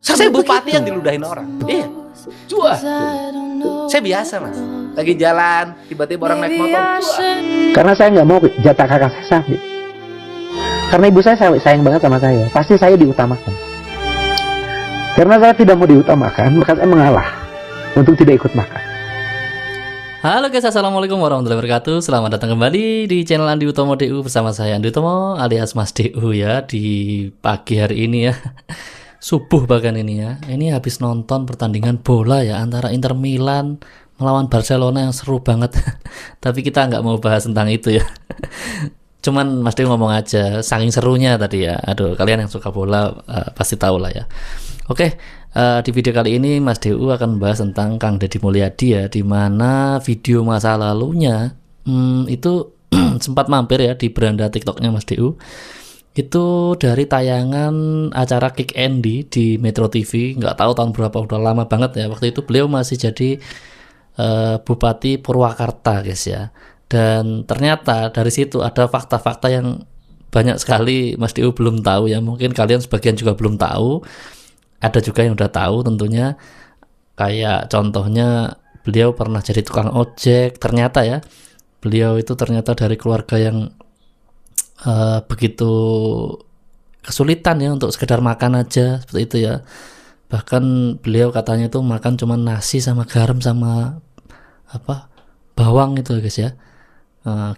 Saya bupati yang diludahin orang. Iya. Cuah. Saya biasa, Mas. Lagi jalan, tiba-tiba orang naik motor. Cuah. Karena saya nggak mau jatah kakak saya sakit. Karena ibu saya sayang banget sama saya. Pasti saya diutamakan. Karena saya tidak mau diutamakan, maka saya mengalah untuk tidak ikut makan. Halo guys, assalamualaikum warahmatullahi wabarakatuh. Selamat datang kembali di channel Andi Utomo DU bersama saya Andi Utomo alias Mas DU ya. Di pagi hari ini ya, subuh bahkan ini ya. Ini habis nonton pertandingan bola ya antara Inter Milan melawan Barcelona yang seru banget. Tapi kita nggak mau bahas tentang itu ya. Cuman Mas DU ngomong aja, saking serunya tadi ya. Aduh, kalian yang suka bola pasti tahu lah ya. Oke. Di video kali ini Mas DU akan membahas tentang Kang Deddy Mulyadi ya, di mana video masa lalunya itu sempat mampir ya di beranda TikToknya Mas DU. Itu dari tayangan acara Kick Andy di Metro TV, nggak tahu tahun berapa, udah lama banget ya. Waktu itu beliau masih jadi Bupati Purwakarta guys ya. Dan ternyata dari situ ada fakta-fakta yang banyak sekali Mas DU belum tahu ya. Mungkin kalian sebagian juga belum tahu. Ada juga yang udah tahu tentunya, kayak contohnya beliau pernah jadi tukang ojek. Ternyata ya, beliau itu ternyata dari keluarga yang begitu kesulitan ya untuk sekedar makan aja seperti itu ya. Bahkan beliau katanya itu makan cuma nasi sama garam sama bawang itu guys ya.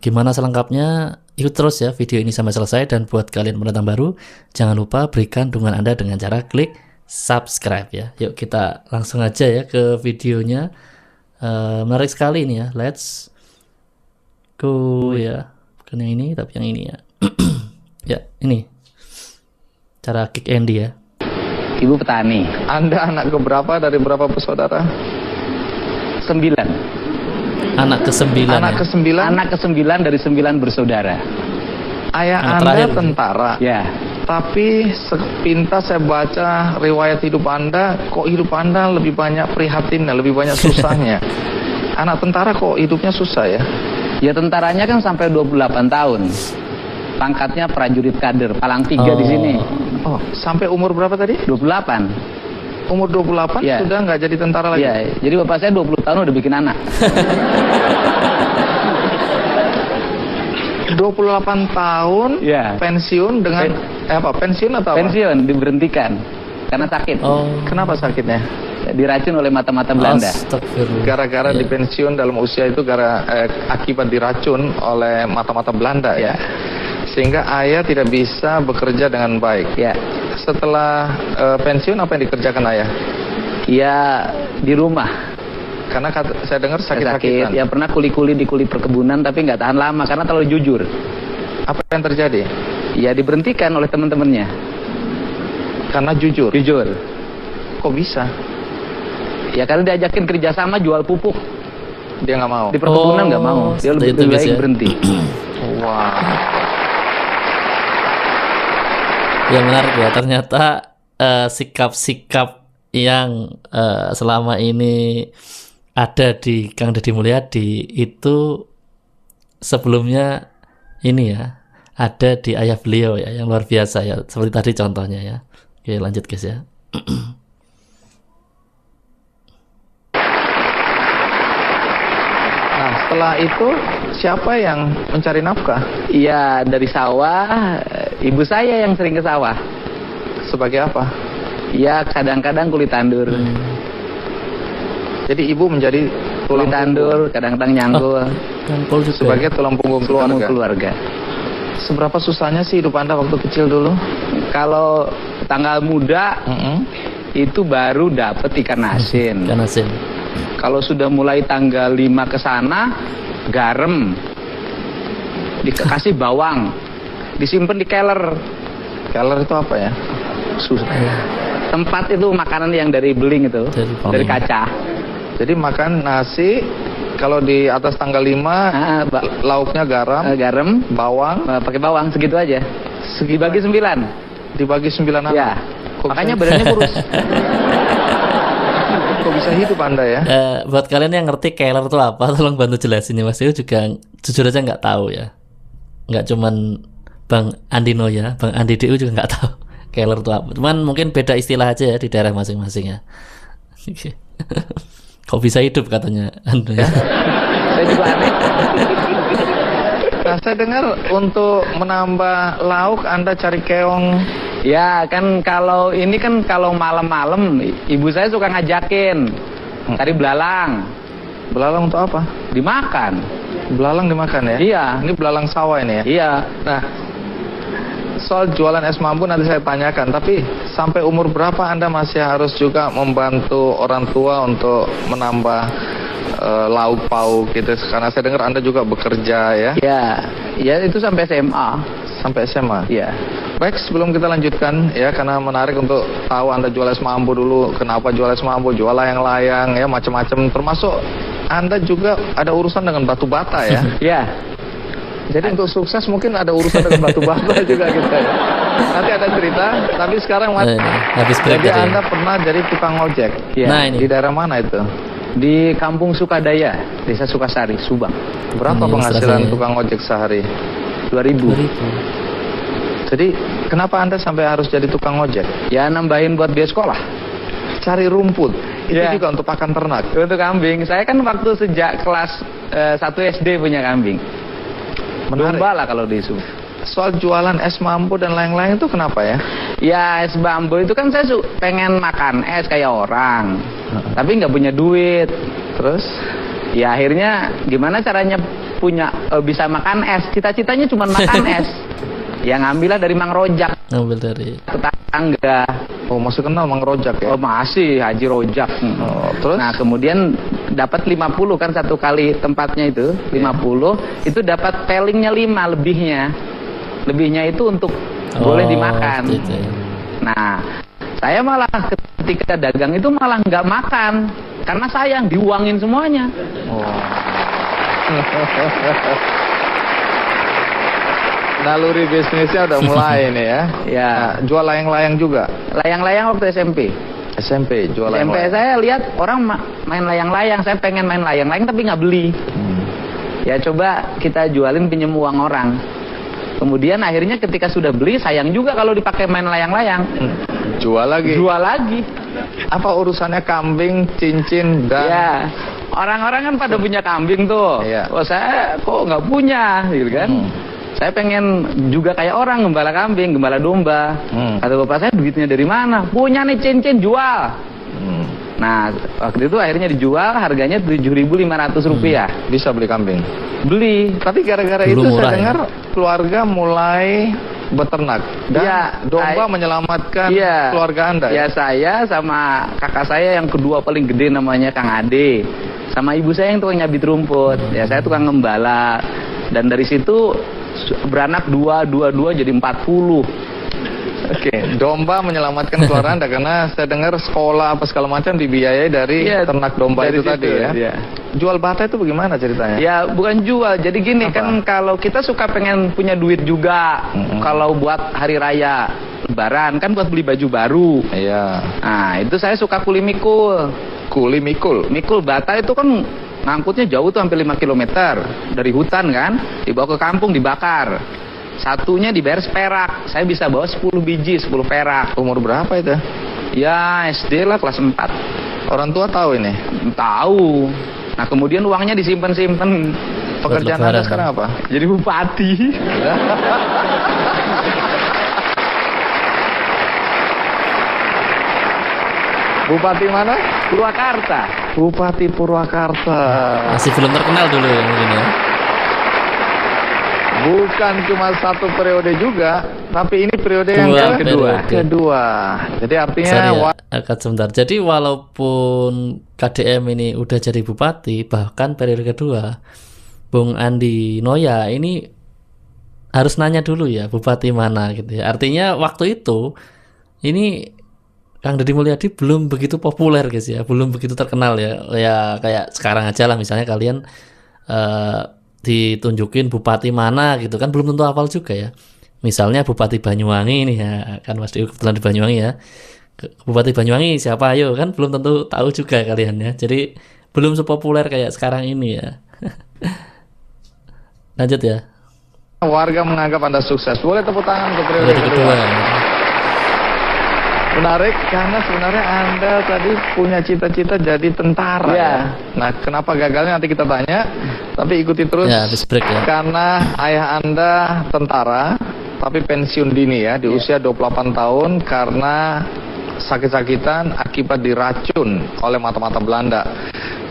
Gimana selengkapnya? Ikut terus ya video ini sampai selesai. Dan buat kalian penonton baru, jangan lupa berikan dukungan Anda dengan cara klik subscribe ya. Yuk kita langsung aja ya ke videonya. Menarik sekali ini ya. Let's go ya. Bukan yang ini tapi yang ini ya. Ya ini cara Kick Andy ya. Ibu petani. Anda anak keberapa dari berapa bersaudara? 9. Anak ke-9 Anak ya? ke-9? Anak ke-9 dari 9 bersaudara. Ayah Anak Anda terakhir. tentara. Ya. Tapi sepintas saya baca riwayat hidup Anda, kok hidup Anda lebih banyak prihatinnya, lebih banyak susahnya. Anak tentara kok hidupnya susah ya? Ya tentaranya kan sampai 28 tahun. Pangkatnya prajurit kader, palang 3 di sini. Oh, sampai umur berapa tadi? 28. Umur 28 Ya. sudah nggak jadi tentara lagi? Iya, jadi bapak saya 20 tahun udah bikin anak. 28 tahun Ya. pensiun dengan pensiun atau apa? Pensiun diberhentikan karena sakit. Oh, Kenapa sakitnya? Diracun oleh mata-mata Belanda. astagfirullah. Gara-gara Ya. dipensiun dalam usia itu akibat diracun oleh mata-mata Belanda ya. Sehingga ayah tidak bisa bekerja dengan baik. Ya. Setelah pensiun apa yang dikerjakan ayah? Ya di rumah. Karena saya dengar sakit-sakitan. Ya pernah kuli-kuli di kuli perkebunan tapi nggak tahan lama karena terlalu jujur. Apa yang terjadi? Ya diberhentikan oleh teman-temannya. Karena jujur. Jujur. Kok bisa? Ya karena diajakin kerjasama jual pupuk Dia nggak mau. di perkebunan nggak mau. Dia seperti lebih itu, guys, baik ya. berhenti. Wah. Ya menarik ya, ternyata sikap-sikap yang selama ini ada di Kang Deddy Mulyadi itu sebelumnya ini ya ada di ayah beliau ya, yang luar biasa ya, seperti tadi contohnya ya. Oke lanjut guys ya. Nah, setelah itu siapa yang mencari nafkah? Iya dari sawah. Ibu saya yang sering ke sawah. Sebagai apa? Ya kadang-kadang kulit tandur. Jadi ibu menjadi Kulit tulang tandur, kadang-kadang nyangkul. Kangkol juga. sebagai tulang punggung Kamu keluarga. keluarga. Seberapa susahnya sih hidup Anda waktu kecil dulu? Kalau tanggal muda itu baru dapat ikan asin. Ikan asin. Kalau sudah mulai tanggal 5 ke sana, garam. Dikasih bawang. Disimpan di keler. Keler itu apa ya? Susah. Tempat itu makanan yang dari beling itu, Dari beling. dari kaca. Jadi makan nasi, kalau di atas tanggal 5, lauknya garam, Garam, bawang, pakai bawang segitu aja. Dibagi 9. dibagi 9 anak. Ya. Kok Makanya bisa- badannya kurus. Kok bisa hidup Anda ya? Buat kalian yang ngerti keler itu apa, tolong bantu jelasin ya Mas. Saya juga jujur aja nggak tahu ya. Nggak cuman Bang Andino ya, Bang Andi DU juga nggak tahu. Keller itu apa? Cuman mungkin beda istilah aja ya di daerah masing-masing ya. Kok bisa hidup katanya Anda ya? Saya juga aneh. Nah, saya dengar untuk menambah lauk Anda cari keong. Ya kan kalau ini kan kalau malam-malam ibu saya suka ngajakin cari belalang. Belalang untuk apa? Dimakan. Belalang dimakan ya? Iya. Ini belalang sawah ini ya? Iya. Nah, soal jualan es mambu nanti saya tanyakan. Tapi sampai umur berapa Anda masih harus juga membantu orang tua untuk menambah lauk pauk gitu? Karena saya dengar Anda juga bekerja ya? Ya itu sampai SMA. Sampai SMA? Iya. Baik, sebelum kita lanjutkan ya, karena menarik untuk tahu Anda jual es mambu dulu. Kenapa jual es mambu, jual layang-layang ya, macam-macam. Termasuk Anda juga ada urusan dengan batu bata ya? Iya. Jadi untuk sukses mungkin ada urusan dengan batu bata juga gitu ya. Nanti ada cerita, tapi sekarang Habis break jadi tadi. Anda pernah jadi tukang ojek. Iya. Nah, ini. Di daerah mana itu? Di Kampung Sukadaya, Desa Sukasari, Subang. Berapa Ini penghasilan ilustrasinya. tukang ojek sehari? 2000. Jadi kenapa Anda sampai harus jadi tukang ojek? Ya nambahin buat biaya sekolah. Cari rumput. Itu Iya. juga untuk pakan ternak. Untuk kambing, saya kan waktu sejak kelas 1 SD punya kambing. Menarik. Domba lah kalau di Subang. Soal jualan es mambu dan lain-lain itu kenapa ya? Ya es bambu itu kan saya pengen makan es kayak orang, tapi nggak punya duit. Terus? Ya akhirnya gimana caranya bisa makan es? Cita-citanya cuma makan es. Ya ngambillah dari Mang Rojak, Ngambil dari tetangga. Oh, masih kenal Mang Rojak ya? Oh masih Haji Rojak. Oh, terus? Nah kemudian dapat 50 kan satu kali tempatnya itu 50 itu dapat pelingnya 5 lebihnya itu untuk boleh dimakan. Gitu ya. Nah saya malah ketika dagang itu malah nggak makan karena sayang diuangin semuanya. Oh. Naluri bisnisnya udah mulai nih ya. Ya Nah, jual layang-layang juga. layang-layang waktu SMP. SMP jual SMP layang-layang. saya lihat orang main layang-layang, saya pengen main layang-layang tapi nggak beli. Ya coba kita jualin pinjem uang orang. Kemudian akhirnya ketika sudah beli sayang juga kalau dipakai main layang-layang. Jual lagi. Jual lagi. Apa urusannya kambing, cincin dan Ya orang-orang kan pada punya kambing tuh. Iya. Oh saya kok nggak punya, gitu kan? Saya pengen juga kayak orang gembala kambing, gembala domba. Kata bapak saya duitnya dari mana? Punya nih cincin jual. Nah waktu itu akhirnya dijual harganya Rp7.500. bisa beli kambing. Beli. Tapi gara-gara Dulu itu murah saya ya? dengar keluarga mulai beternak dan Iya, domba menyelamatkan Iya. keluarga Anda. Ya saya sama kakak saya yang kedua paling gede namanya Kang Ade. Sama ibu saya yang tukang nyabit rumput. Ya saya tukang ngembala. Dan dari situ beranak dua jadi 40. Oke, domba menyelamatkan keluarga Anda karena saya dengar sekolah apa segala macam dibiayai dari Iya, ternak domba dari itu tadi situ, ya. iya. Jual bata itu bagaimana ceritanya? Ya bukan jual. Jadi gini Apa? kan kalau kita suka pengen punya duit juga. Kalau buat hari raya Lebaran kan buat beli baju baru. Iya. Nah itu saya suka kuli mikul. Kuli mikul. Mikul bata itu kan ngangkutnya jauh tuh hampir 5 km dari hutan kan, dibawa ke kampung dibakar. Satunya dibayar seperak. Saya bisa bawa 10 biji, 10 perak. Umur berapa itu? Ya SD lah kelas 4. Orang tua tahu ini. Tahu. Nah kemudian uangnya disimpan-simpan. Pekerjaan Lebaran, Anda sekarang apa? Jadi bupati. Bupati mana? Purwakarta. Bupati Purwakarta. masih belum terkenal dulu ya mungkin ya. Bukan cuma satu periode juga, tapi ini periode yang Dua kedua. periode. Kedua. Jadi artinya Sorry ya, agak sebentar. Jadi walaupun KDM ini udah jadi bupati, bahkan periode kedua, Bung Andi Noya ini harus nanya dulu ya bupati mana gitu ya. Artinya waktu itu ini Kang Deddy Mulyadi belum begitu populer guys ya, belum begitu terkenal ya. Ya kayak sekarang aja lah misalnya kalian ditunjukin bupati mana gitu kan belum tentu hafal juga ya. Misalnya Bupati Banyuwangi nih ya, kan Mas Dewi kebetulan di Banyuwangi ya. Bupati Banyuwangi siapa ayo kan belum tentu tahu juga kalian ya. Jadi belum sepopuler kayak sekarang ini ya. Lanjut ya. warga menganggap Anda sukses. Boleh tepuk tangan untuk periode Periode kedua. kedua. Menarik karena sebenarnya Anda tadi punya cita-cita jadi tentara. Iya. Ya. Nah, kenapa gagalnya nanti kita tanya. Tapi ikuti terus. Ya, habis break ya. Karena ayah Anda tentara, tapi pensiun dini ya, di usia 28 tahun karena sakit-sakitan akibat diracun oleh mata-mata Belanda.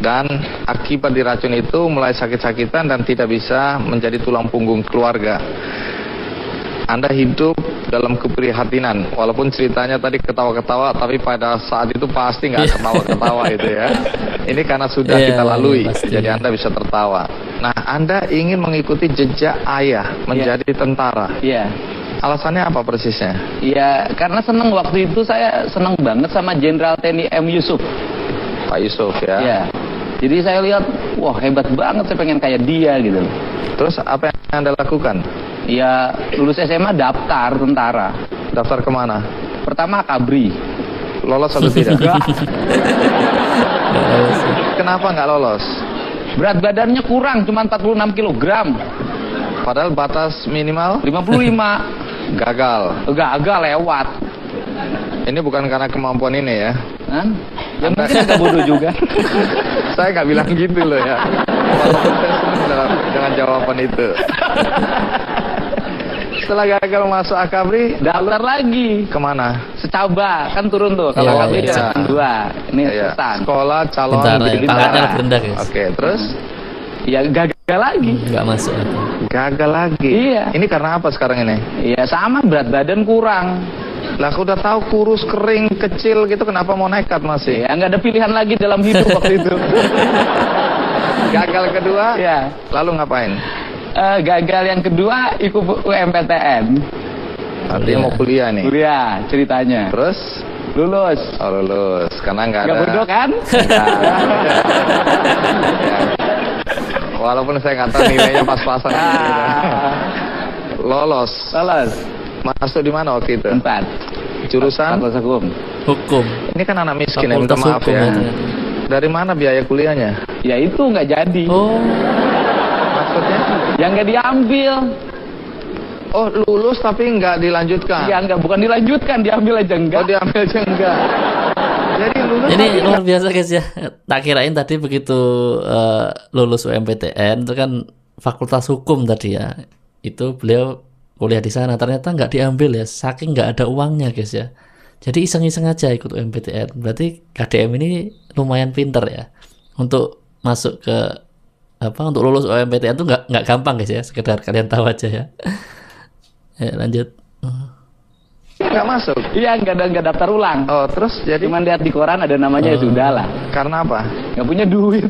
Dan akibat diracun itu mulai sakit-sakitan dan tidak bisa menjadi tulang punggung keluarga. Anda hidup dalam keprihatinan, walaupun ceritanya tadi ketawa-ketawa, tapi pada saat itu pasti nggak ketawa-ketawa itu ya. Ini karena sudah Iya, kita lalui, pasti. jadi Anda bisa tertawa. Nah, Anda ingin mengikuti jejak ayah menjadi tentara. Iya. Alasannya apa persisnya? Iya, karena seneng waktu itu saya seneng banget sama Jenderal TNI M. Yusuf. Pak Yusuf ya. Iya. Jadi saya lihat, wah hebat banget, saya pengen kayak dia gitu. Terus apa yang Anda lakukan? Ya lulus SMA daftar tentara. Daftar kemana? Pertama Kabri. Lolos atau tidak? Kenapa nggak lolos? Berat badannya kurang, cuma 46 kilogram. Padahal batas minimal 55. gagal. Gagal lewat. Ini bukan karena kemampuan ini ya. Kan? Ya mungkin agak bodoh juga. Saya nggak bilang gitu loh ya. Walaupun saya senang dengan jawaban itu. Setelah gagal masuk Akabri, Daftar lagi. kemana? Secaba, kan turun tuh. Kalau Iya, Kabri iya. cuma 2. Ini Ya, pesan. sekolah calon Tentara ya, bintara. pangkatnya lebih rendah guys. Oke, terus Ya gagal lagi. Nggak masuk itu. gagal lagi. Iya. Ini karena apa sekarang ini? Ya sama, berat badan kurang. Lah aku udah tahu kurus, kering, kecil gitu, kenapa mau nekat masih? Ya nggak ada pilihan lagi dalam hidup waktu itu. Gagal kedua, Ya. lalu ngapain? Gagal yang kedua ikut UMPTN. Artinya mau kuliah nih. Kuliah ceritanya. Terus? Lulus. Oh lulus, karena nggak Nggak ada. bodoh kan? Ya. Walaupun saya nggak tahu nilainya pas-pasan. Lolos. Lulus. Masuk di mana waktu itu? 4. Jurusan? Fakultas Hukum. Hukum. Ini kan anak miskin ya, minta Fakultas maaf hukum ya. ternyata. Dari mana biaya kuliahnya? Ya itu nggak jadi. Oh, Maksudnya? Yang nggak diambil. Oh lulus tapi nggak dilanjutkan? Ya nggak, bukan dilanjutkan, diambil aja Oh enggak. diambil aja enggak? Jadi lulus ini tapi luar biasa guys ya. Tak kirain tadi begitu lulus UMPTN itu kan fakultas hukum tadi ya. Itu beliau kuliah di sana, ternyata nggak diambil ya, saking nggak ada uangnya guys ya. Jadi iseng-iseng aja ikut UMPTN. Berarti KDM ini lumayan pinter ya untuk masuk ke untuk lulus UMPTN itu nggak gampang guys ya. Sekedar kalian tahu aja ya. Ya lanjut. nggak masuk. Iya nggak daftar ulang. Oh terus jadi Cuman lihat di koran ada namanya, ya sudah lah. karena apa? Nggak punya duit.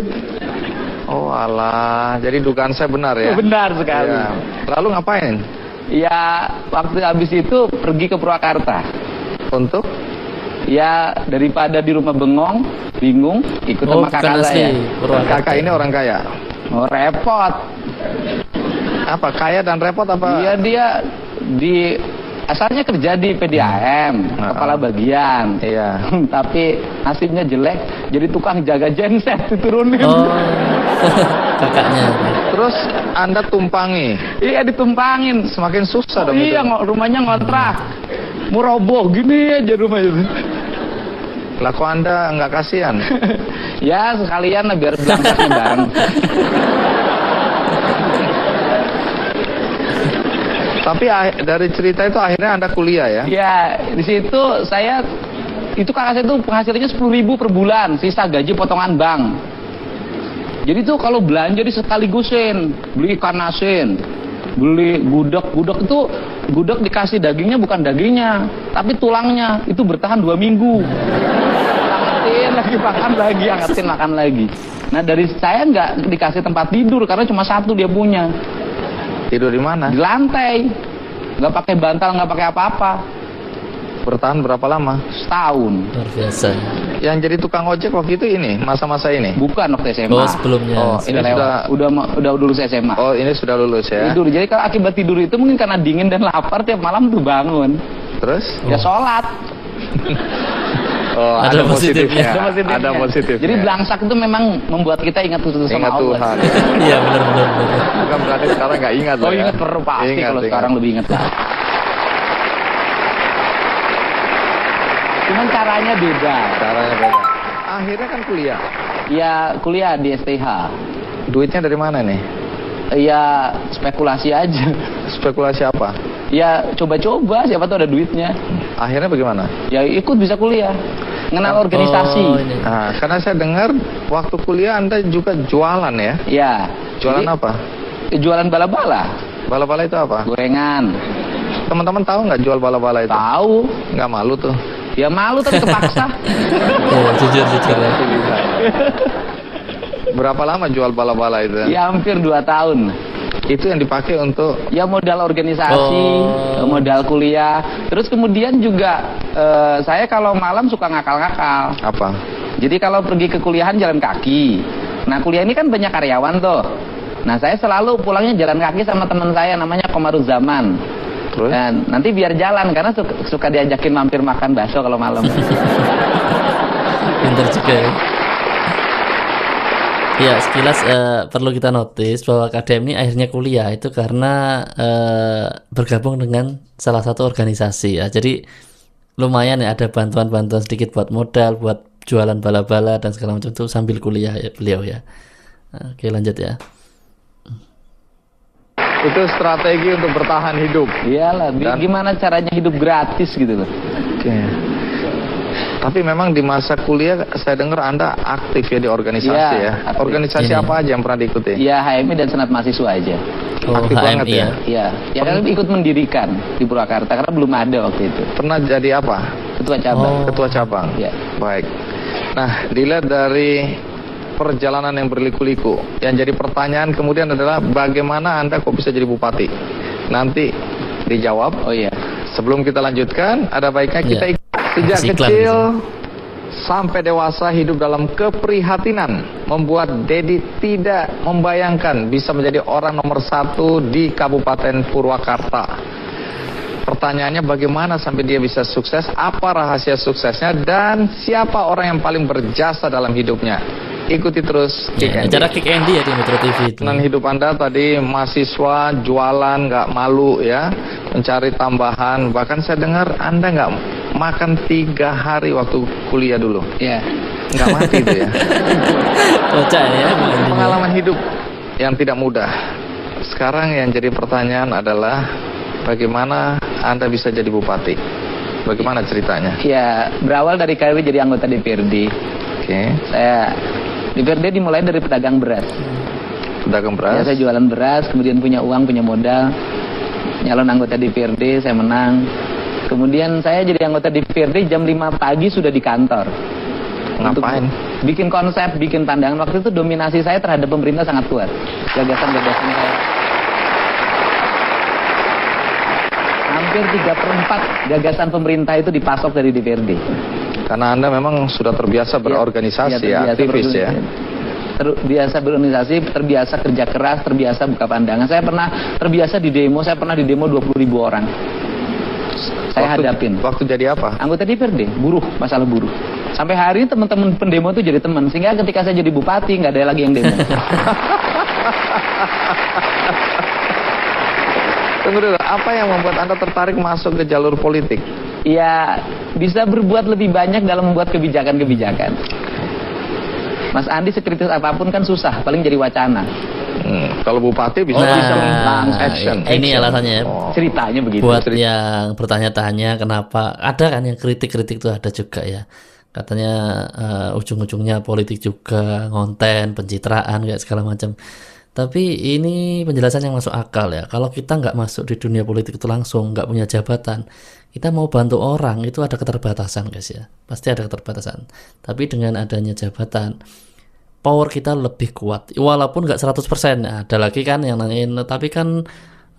Oh alah, jadi dugaan saya benar ya? Benar sekali. Ya. Lalu ngapain? Ya waktu habis itu pergi ke Purwakarta. Untuk? Ya daripada di rumah bengong, bingung, ikut Oh, sama bukan kakak asli saya. Purwakarta. Kakak ini orang kaya? Oh repot. Apa kaya dan repot apa? Iya dia di asalnya kerja di PDAM, kepala bagian. Iya. Tapi nasibnya jelek, jadi tukang jaga genset diturunin. Oh, kakaknya. Terus Anda tumpangi, Iya ditumpangin. semakin susah dong Iya itu. rumahnya ngontrak. Mau roboh gini aja rumah itu. Lah kok Anda nggak kasihan? Ya sekalian lah biar berangkatnya bareng. Tapi dari cerita itu akhirnya Anda kuliah ya? Ya di situ saya itu kakak saya tuh penghasilannya 10.000 per bulan, sisa gaji potongan bank. Jadi tuh kalau belanja di sekaligusin, beli ikan asin, beli gudeg itu gudeg dikasih dagingnya bukan dagingnya, tapi tulangnya, itu bertahan 2 minggu. Angetin lagi makan lagi, angetin makan lagi. Nah dari saya nggak dikasih tempat tidur karena cuma 1 dia punya, Tidur di mana? di lantai, nggak pakai bantal, nggak pakai apa-apa. Bertahan berapa lama? Setahun. Luar biasa. Yang jadi tukang ojek waktu itu ini, masa-masa ini? Bukan waktu SMA. Oh, sebelumnya. Oh, ini Udah lewat. Udah lulus SMA. Oh ini sudah lulus ya? Tidur. Jadi kalau akibat tidur itu mungkin karena dingin dan lapar tiap malam tuh bangun. Terus? Ya sholat. Oh Ada ada positifnya. positifnya. Ada positifnya. Jadi belangsak itu memang membuat kita ingat sama Ingat Allah. Tuhan. Iya benar. Bukan berarti sekarang nggak ingat Oh loh ya? ingat perlu pasti, kalau sekarang lebih ingat lah. Cuman caranya beda. Caranya beda. Akhirnya kan kuliah. Ya kuliah di STH. Duitnya dari mana nih? Ya spekulasi aja. Spekulasi apa? Ya coba-coba, siapa tahu ada duitnya. Akhirnya bagaimana? Ya ikut bisa kuliah. Kenal organisasi. Oh, ini. Nah, karena saya dengar waktu kuliah Anda juga jualan ya? Ya. Jualan Jadi, apa? Jualan bala-bala. Bala-bala itu apa? Gorengan. Teman-teman tahu nggak jual bala-bala itu? Tahu. Nggak malu tuh. Ya malu tapi kepaksa. Ya, jujur ya. Berapa lama jual bala-bala itu? Ya hampir 2 tahun. Itu yang dipakai untuk Ya modal organisasi, modal kuliah. Terus kemudian juga saya kalau malam suka ngakal-ngakal. apa? Jadi kalau pergi ke kuliahan jalan kaki. Nah kuliah ini kan banyak karyawan tuh. Nah saya selalu pulangnya jalan kaki sama teman saya namanya Komaruzaman. Terus? Dan nanti biar jalan karena suka diajakin mampir makan bakso kalau malam. Pinter juga ya. Ya, sekilas perlu kita notice bahwa KDM ini akhirnya kuliah itu karena bergabung dengan salah satu organisasi ya. Jadi lumayan ya, ada bantuan-bantuan sedikit buat modal, buat jualan bala-bala dan segala macam itu sambil kuliah ya beliau ya. Oke, lanjut ya. Itu strategi untuk bertahan hidup. Iyalah, gimana caranya hidup gratis gitu loh. Oke. Tapi memang di masa kuliah saya dengar Anda aktif ya di organisasi Ya, ya. aktif. Organisasi Ini. apa aja yang pernah diikuti? Ya HMI dan Senat Mahasiswa aja. Oh, Aktif banget HMI ya. Iya, ya kan ikut mendirikan di Purwakarta karena belum ada waktu itu. Pernah jadi apa? Ketua cabang. Ketua cabang. Ya. Baik. Nah, dilihat dari perjalanan yang berliku-liku, yang jadi pertanyaan kemudian adalah bagaimana Anda kok bisa jadi bupati? Nanti dijawab. Oh iya. Sebelum kita lanjutkan, ada baiknya kita Iya. sejak Kasih iklan kecil sampai dewasa hidup dalam keprihatinan, membuat Dedi tidak membayangkan bisa menjadi orang nomor 1 di Kabupaten Purwakarta. Pertanyaannya bagaimana sampai dia bisa sukses, apa rahasia suksesnya, dan siapa orang yang paling berjasa dalam hidupnya. Ikuti terus Kick Ya, Andy. acara Kick Andy ya di Metro TV itu. Tentang hidup Anda tadi, mahasiswa, jualan, nggak malu ya, mencari tambahan. Bahkan saya dengar Anda nggak makan 3 hari waktu kuliah dulu. Ya. Nggak mati itu ya. Kocak ya Bang Andy. Pengalaman hidup yang tidak mudah. Sekarang yang jadi pertanyaan adalah bagaimana Anda bisa jadi bupati? Bagaimana ceritanya? Ya, berawal dari karir jadi anggota DPRD. Oke, Saya DPRD dimulai dari pedagang beras. pedagang Ya, beras. saya jualan beras, kemudian punya uang, punya modal. Nyalon anggota DPRD, saya menang. Kemudian saya jadi anggota DPRD jam 5 pagi sudah di kantor. Ngapain? Untuk bikin konsep, bikin pandangan. Waktu itu dominasi saya terhadap pemerintah sangat kuat. Gagasan-gagasan saya. Hampir 3/4 gagasan pemerintah itu dipasok dari DPRD. Karena Anda memang sudah terbiasa berorganisasi ya, terbiasa aktivis ya. Terbiasa berorganisasi, terbiasa kerja keras, terbiasa buka pandangan. Saya pernah terbiasa di demo, saya pernah di demo 20.000 orang. Saya hadapin. Waktu jadi apa? Anggota DPRD, buruh, masalah buruh. Sampai hari ini teman-teman pendemo itu jadi teman. Sehingga ketika saya jadi bupati, nggak ada lagi yang demo. Tunggu dulu, apa yang membuat Anda tertarik masuk ke jalur politik? Ya, bisa berbuat lebih banyak dalam membuat kebijakan-kebijakan. Mas Andi sekritis apapun kan susah, paling jadi wacana. Kalau bupati bisa Nah, action. ini alasannya ya. Oh. Ceritanya begitu. Buat yang bertanya-tanya kenapa ada kan yang kritik-kritik itu ada juga ya. Katanya ujung-ujungnya politik juga, ngonten, pencitraan kayak segala macam. Tapi ini penjelasan yang masuk akal ya. Kalau kita nggak masuk di dunia politik itu langsung, nggak punya jabatan, kita mau bantu orang itu ada keterbatasan guys ya. Pasti ada keterbatasan. Tapi dengan adanya jabatan, power kita lebih kuat. Walaupun nggak 100%. Ada lagi kan yang nanyain, tapi kan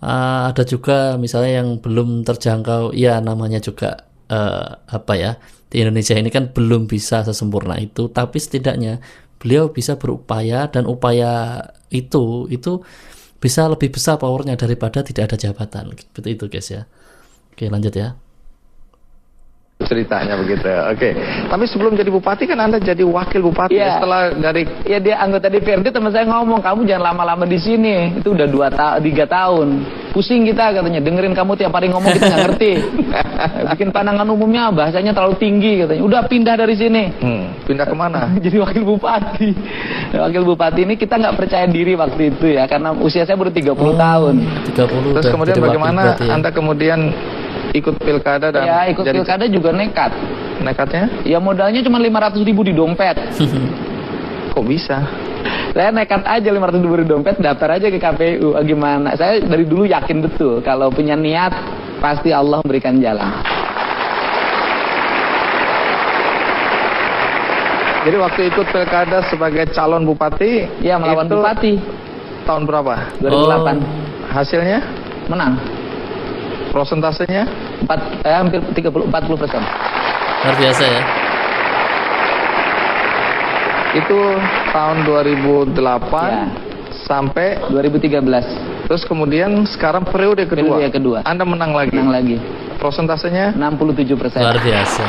ada juga misalnya yang belum terjangkau. Ya namanya juga apa ya, di Indonesia ini kan belum bisa sesempurna itu. Tapi setidaknya beliau bisa berupaya, dan upaya itu bisa lebih besar powernya daripada tidak ada jabatan. Seperti itu guys ya. Oke, lanjut ya. ceritanya begitu. Oke. Tapi sebelum jadi bupati kan Anda jadi wakil bupati. Iya. Setelah dari Ya dia anggota DPRD, teman saya ngomong, kamu jangan lama-lama di sini. Itu udah 3 tahun. Pusing kita katanya, dengerin kamu tiap hari ngomong kita nggak ngerti. Bikin pandangan umumnya bahasanya terlalu tinggi katanya. Udah pindah dari sini. pindah kemana? Jadi wakil bupati. Wakil bupati ini kita nggak percaya diri waktu itu ya, karena usia saya baru 30 tahun. 30 Terus udah kemudian jadi wakil bagaimana berarti ya. Anda kemudian ikut pilkada dan Ya ikut pilkada juga nekat. nekatnya? Ya modalnya cuma 500.000 di dompet. Kok bisa? Saya nekat aja 500.000 di dompet, daftar aja ke KPU. Gimana? Saya dari dulu yakin betul kalau punya niat pasti Allah berikan jalan. Jadi waktu ikut pilkada sebagai calon bupati, Ya melawan itu bupati tahun berapa? 2008 Hasilnya? menang. Prosentasenya? Hampir 40%. Luar biasa ya. Itu tahun 2008 Ya. sampai 2013 terus kemudian sekarang periode kedua. Periode kedua. Anda menang lagi. menang lagi Prosentasenya? 67%. Luar biasa.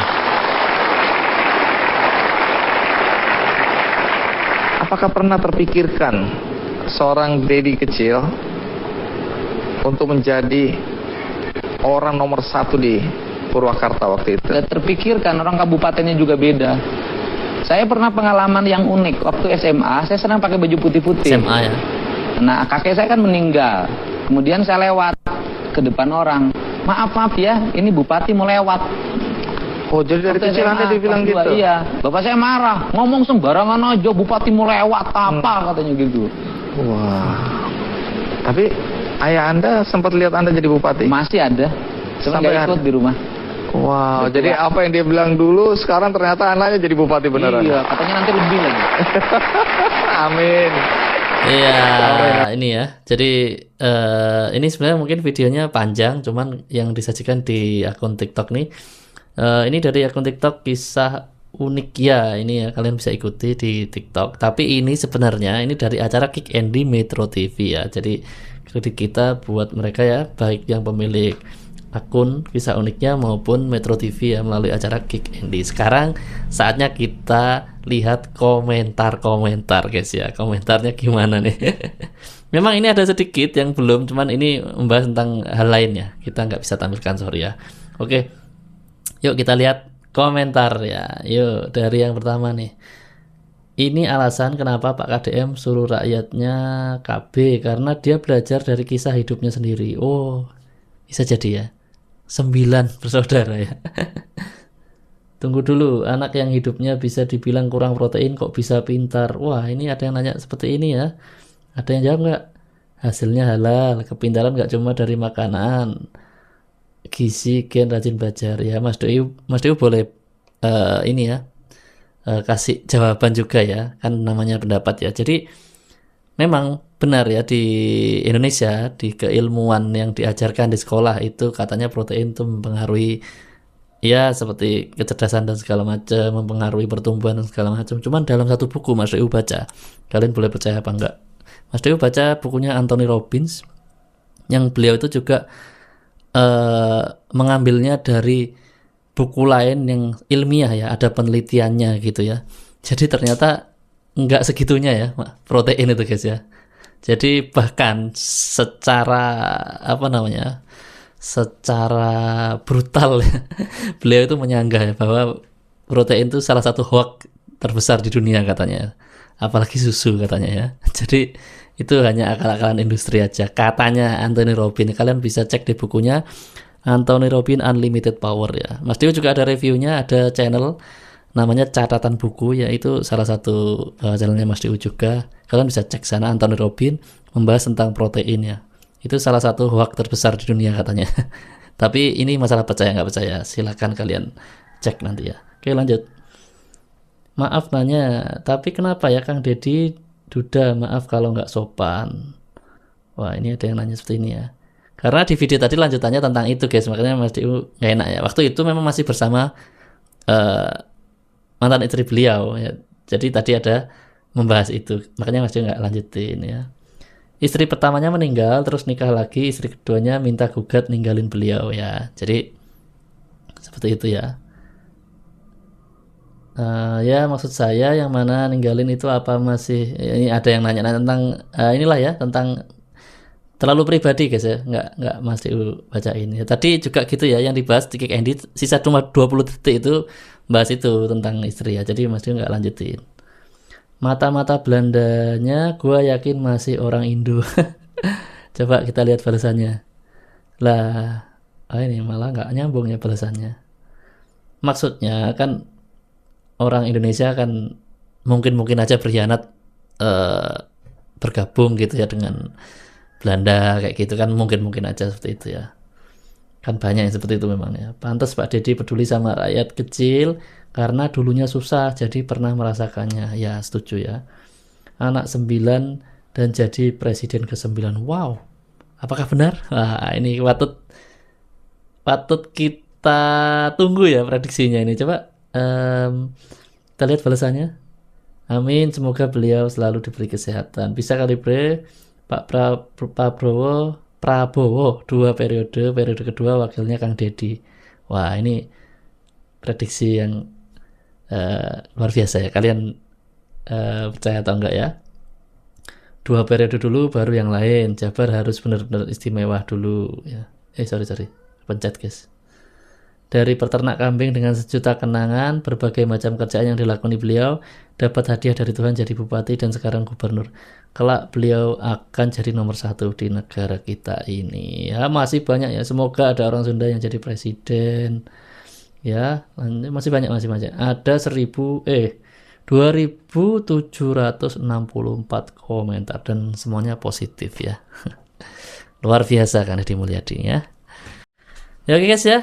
Apakah pernah terpikirkan seorang Dedi kecil untuk menjadi orang nomor 1 di Purwakarta waktu itu? Gak terpikirkan, orang kabupatennya juga beda. Saya pernah pengalaman yang unik. Waktu SMA, saya senang pakai baju putih-putih. SMA ya. Nah, kakek saya kan meninggal. Kemudian saya lewat ke depan orang. Maaf ya, ini bupati mau lewat. Oh, jadi dari Waktu kecil SMA, Anda dibilang kelas gitu? 2, iya. Bapak saya marah. Ngomong sembarangan aja, bupati mau lewat apa katanya gitu. Wah. Tapi ayah Anda sempat lihat Anda jadi bupati? Masih ada. Cuma Sampai nggak ikut di rumah. Wow, Betul. jadi apa yang dia bilang dulu sekarang ternyata anaknya jadi bupati beneran? Iya, katanya nanti lebih lagi. Amin. Iya, ini ya. Jadi ini sebenarnya mungkin videonya panjang, cuman yang disajikan di akun TikTok nih. Ini dari akun TikTok kisah unik ya. Ini ya kalian bisa ikuti di TikTok. Tapi ini sebenarnya ini dari acara Kick Andy Metro TV ya. Jadi kredit kita buat mereka ya, baik yang pemilik akun kisah uniknya maupun Metro TV ya melalui acara Kick Andy. Sekarang saatnya kita lihat komentar-komentar guys ya. Komentarnya gimana nih? Memang ini ada sedikit yang belum, cuman ini membahas tentang hal lain ya. Kita nggak bisa tampilkan, sorry ya. Oke, yuk kita lihat komentar ya. Yuk dari yang pertama nih. Ini alasan kenapa Pak KDM suruh rakyatnya KB, karena dia belajar dari kisah hidupnya sendiri. Oh, bisa jadi ya. 9 bersaudara ya. Tunggu dulu, anak yang hidupnya bisa dibilang kurang protein kok bisa pintar? Wah, ini ada yang nanya seperti ini ya. Ada yang jawab nggak? Hasilnya halal, kepintaran nggak cuma dari makanan, gizi, gen, rajin belajar ya. Mas Dewi boleh ini ya kasih jawaban juga ya, kan namanya pendapat ya. Jadi memang benar ya, di Indonesia di keilmuan yang diajarkan di sekolah itu katanya protein itu mempengaruhi ya seperti kecerdasan dan segala macam, mempengaruhi pertumbuhan dan segala macam. Cuman dalam satu buku Mas Dewi baca, kalian boleh percaya apa enggak, Mas Dewi baca bukunya Anthony Robbins yang beliau itu juga mengambilnya dari buku lain yang ilmiah ya, ada penelitiannya gitu ya. Jadi ternyata enggak segitunya ya protein itu guys ya. Jadi bahkan secara secara brutal ya, beliau itu menyanggah ya, bahwa protein itu salah satu hoax terbesar di dunia katanya, apalagi susu katanya ya. Jadi itu hanya akal-akalan industri aja katanya Anthony Robbins. Kalian bisa cek di bukunya Anthony Robbins Unlimited Power ya. Mas Dio juga ada reviewnya, ada channel namanya Catatan Buku ya, itu salah satu channelnya Mas Dio juga. Kalian bisa cek sana, Anthony Robbins membahas tentang protein ya. Itu salah satu hoax terbesar di dunia katanya. Tapi ini masalah percaya nggak percaya, silakan kalian cek nanti ya. Oke lanjut. Maaf nanya, tapi kenapa ya Kang Deddy Duda maaf kalau nggak sopan? Wah ini ada yang nanya seperti ini ya. Karena di video tadi lanjutannya tentang itu guys, makanya Mas Dio nggak enak ya. Waktu itu memang masih bersama mantan istri beliau ya. Jadi tadi ada membahas itu, makanya Mas Dio nggak lanjutin ya. Istri pertamanya meninggal, terus nikah lagi, istri keduanya minta gugat ninggalin beliau ya. Jadi seperti itu ya. Ya maksud saya yang mana ninggalin itu apa masih, ini ada yang nanya tentang inilah ya, tentang terlalu pribadi guys ya, nggak Mas Diu bacain ya. Tadi juga gitu ya yang dibahas di Kick Andy, sisa cuma 20 detik itu bahas itu tentang istri ya, jadi Mas Diu nggak lanjutin. Mata-mata Belandanya gua yakin masih orang Indo. Coba kita lihat balasannya lah. Ini malah nggak nyambung ya balasannya. Maksudnya kan orang Indonesia kan mungkin aja berkhianat, bergabung gitu ya dengan Belanda kayak gitu kan, mungkin aja seperti itu ya. Kan banyak yang seperti itu memang ya. Pantas Pak Deddy peduli sama rakyat kecil karena dulunya susah jadi pernah merasakannya. Ya setuju ya. Anak 9 dan jadi presiden ke-9. Wow. Apakah benar? Wah, ini patut kita tunggu ya prediksinya ini. Coba kita lihat balasannya. Amin, semoga beliau selalu diberi kesehatan. Bisa kali bre, Pak Prabowo 2 periode kedua wakilnya Kang Deddy. Wah, ini prediksi yang luar biasa ya. Kalian percaya atau enggak ya? 2 periode dulu baru yang lain. Jabar harus benar-benar istimewa dulu ya. Sorry. Pencet guys. Dari peternak kambing dengan 1 juta kenangan, berbagai macam kerjaan yang dilakoni beliau, dapat hadiah dari Tuhan jadi bupati dan sekarang gubernur. Kelak beliau akan jadi nomor 1 di negara kita ini. Ya masih banyak ya. Semoga ada orang Sunda yang jadi presiden. Ya masih banyak. Ada 2764 komentar dan semuanya positif ya. Luar biasa kan Deddy Mulyadi ya. Ya oke guys ya,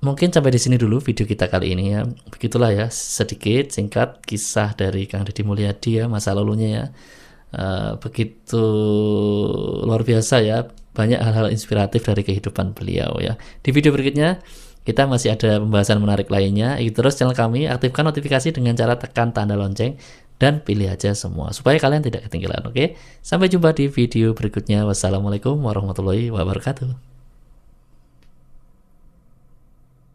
mungkin sampai di sini dulu video kita kali ini ya. Begitulah ya, sedikit singkat kisah dari Kang Deddy Mulyadi ya, masa lalunya ya. Begitu luar biasa ya, banyak hal-hal inspiratif dari kehidupan beliau ya. Di video berikutnya kita masih ada pembahasan menarik lainnya. Ikuti terus channel kami, aktifkan notifikasi dengan cara tekan tanda lonceng dan pilih aja semua supaya kalian tidak ketinggalan. Oke, sampai jumpa di video berikutnya. Wassalamualaikum warahmatullahi wabarakatuh.